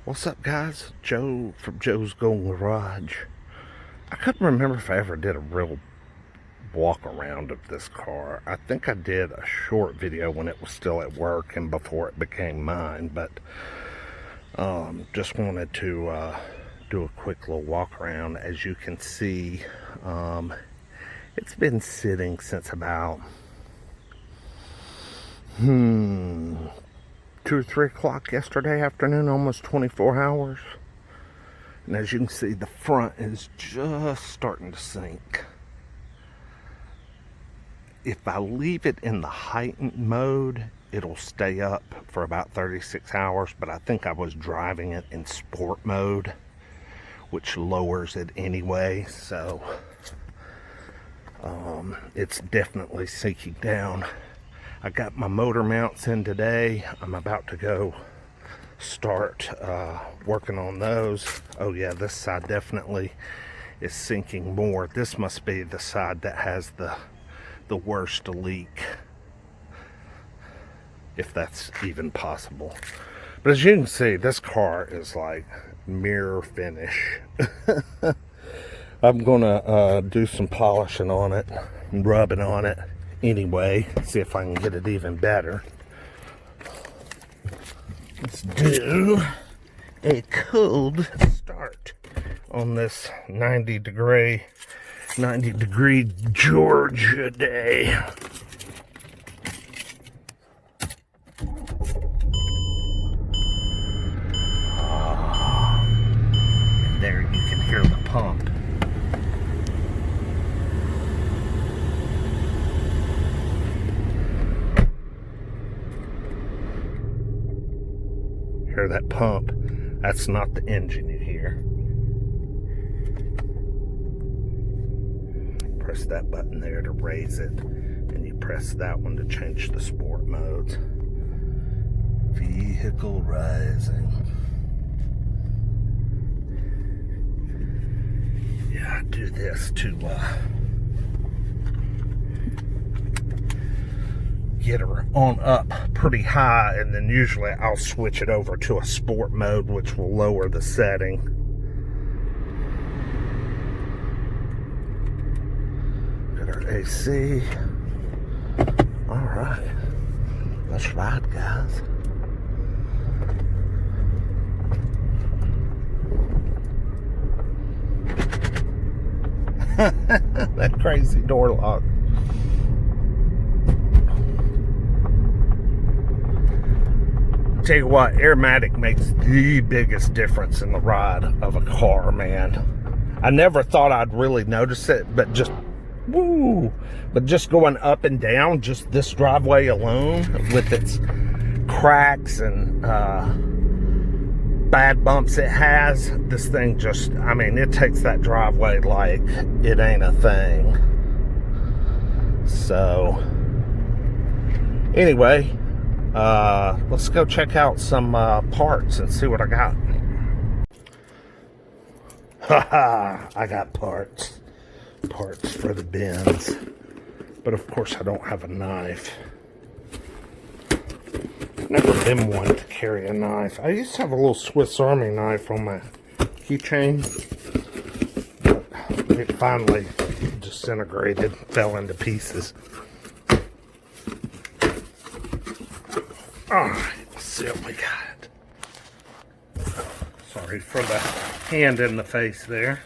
What's up, guys? Joe from Joe's Golden Garage. I couldn't remember if I ever did a real walk around of this car. I think I did a short video when it was still at work and before it became mine, but just wanted to do a quick little walk around. As you can see, it's been sitting since about 2 or 3 o'clock yesterday afternoon, almost 24 hours. And as you can see, the front is just starting to sink. If I leave it in the heightened mode, it'll stay up for about 36 hours, but I think I was driving it in sport mode, which lowers it anyway, so it's definitely sinking down. I got my motor mounts in today. I'm about to go start working on those. Oh yeah, this side definitely is sinking more. This must be the side that has the worst leak, if that's even possible. But as you can see, this car is like mirror finish. I'm gonna do some polishing on it and rubbing on it anyway, see if I can get it even better. Let's do a cold start on this 90 degree Georgia day. And there you can hear the pump. Hear that pump? That's not the engine you hear. Press that button there to raise it, and you press that one to change the sport modes. Vehicle rising. Yeah, I do this to get her on up pretty high, and then usually I'll switch it over to a sport mode, which will lower the setting. Got our AC. All right, let's ride, guys. That crazy door lock. Tell you what, airmatic makes the biggest difference in the ride of a car, man. I never thought I'd really notice it, but just going up and down, just this driveway alone, with its cracks and bad bumps it has, this thing just, I mean, it takes that driveway like it ain't a thing. So, anyway, let's go check out some parts and see what I got. Haha, I got parts for the bins, but of course I don't have a knife. Never been one to carry a knife. I used to have a little Swiss Army knife on my keychain, but it finally disintegrated, fell into pieces. Alright, let's see what we got. Sorry for the hand in the face there.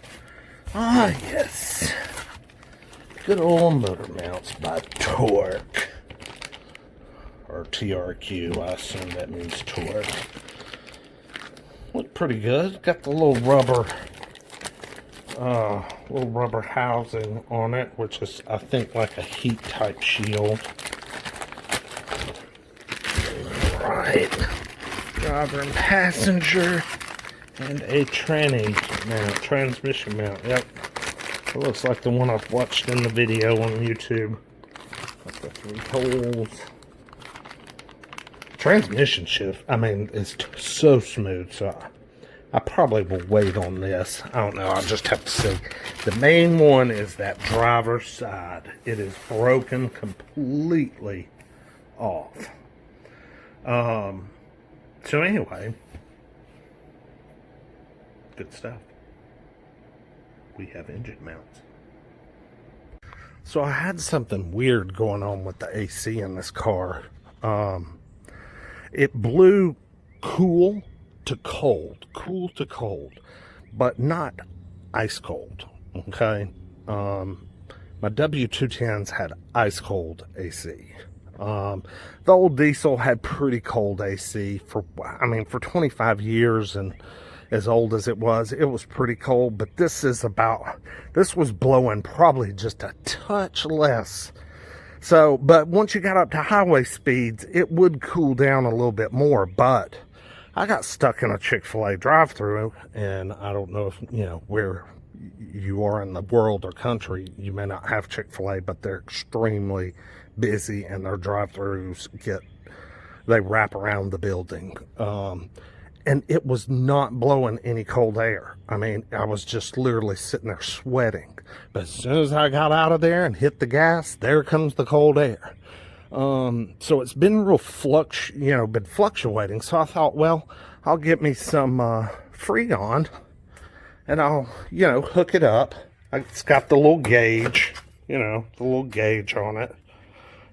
Ah, yes. Good old motor mounts by Torque. Or TRQ, I assume that means Torque. Look pretty good. Got the little rubber housing on it, which is, I think, like a heat type shield. Right, driver and passenger, and a tranny mount, transmission mount. Yep, it looks like the one I've watched in the video on YouTube. Got the 3 holes. Transmission shift, I mean, it's so smooth, so I probably will wait on this. I don't know, I'll just have to see. The main one is that driver's side. It is broken completely off. So anyway, Good stuff. We have engine mounts. So I had something weird going on with the AC in this car. It blew cool to cold, but not ice cold. Okay. My W210s had ice cold AC. The old diesel had pretty cold AC for 25 years, and as old as it was pretty cold. But this was blowing probably just a touch less. So, but once you got up to highway speeds, it would cool down a little bit more. But I got stuck in a Chick-fil-A drive-thru, and I don't know if, where you are in the world or country, you may not have Chick-fil-A, but they're extremely busy, and their drive-thrus they wrap around the building. And it was not blowing any cold air. I mean, I was just literally sitting there sweating. But as soon as I got out of there and hit the gas, there comes the cold air. So it's been real been fluctuating. So I thought, well, I'll get me some Freon, and I'll, hook it up. It's got the little gauge, the little gauge on it.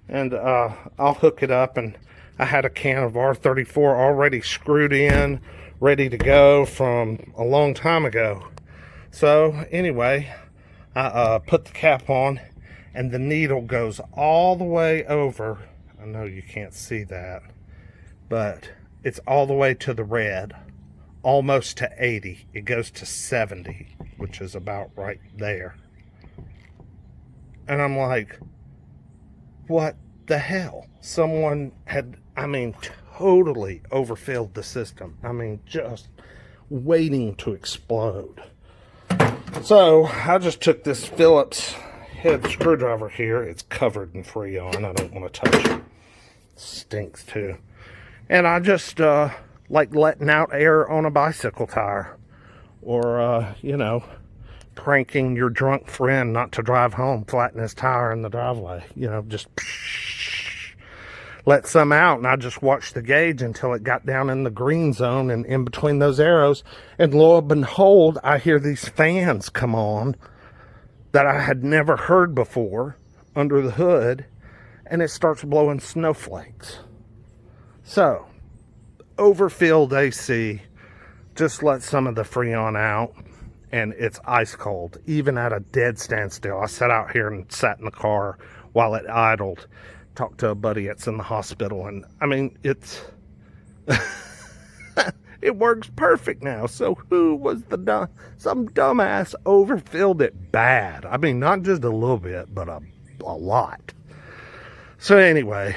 And I'll hook it up, and I had a can of R34 already screwed in, ready to go from a long time ago. So anyway, I put the cap on, and the needle goes all the way over. I know you can't see that, but it's all the way to the red, almost to 80. It goes to 70, which is about right there. And I'm like, what the hell? Someone had, totally overfilled the system. Just waiting to explode. So I just took this Phillips head screwdriver here. It's covered in Freon. I don't want to touch it. Stinks too. And I just like letting out air on a bicycle tire, or pranking your drunk friend not to drive home, flatten his tire in the driveway. Just let some out, and I just watched the gauge until it got down in the green zone and in between those arrows, and lo and behold, I hear these fans come on that I had never heard before under the hood, and it starts blowing snowflakes. So, overfilled AC, just let some of the Freon out, and it's ice cold, even at a dead standstill. I sat out here and sat in the car while it idled, talked to a buddy that's in the hospital, and it's it works perfect now. So who was some dumbass overfilled it bad? Not just a little bit, but a lot. So anyway,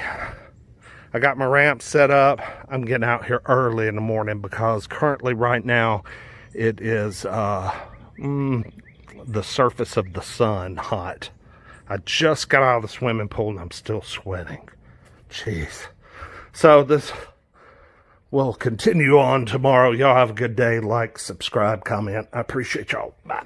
I got my ramp set up. I'm getting out here early in the morning because currently right now it is the surface of the sun hot. I just got out of the swimming pool and I'm still sweating. Jeez. So this will continue on tomorrow. Y'all have a good day. Like, subscribe, comment. I appreciate y'all. Bye.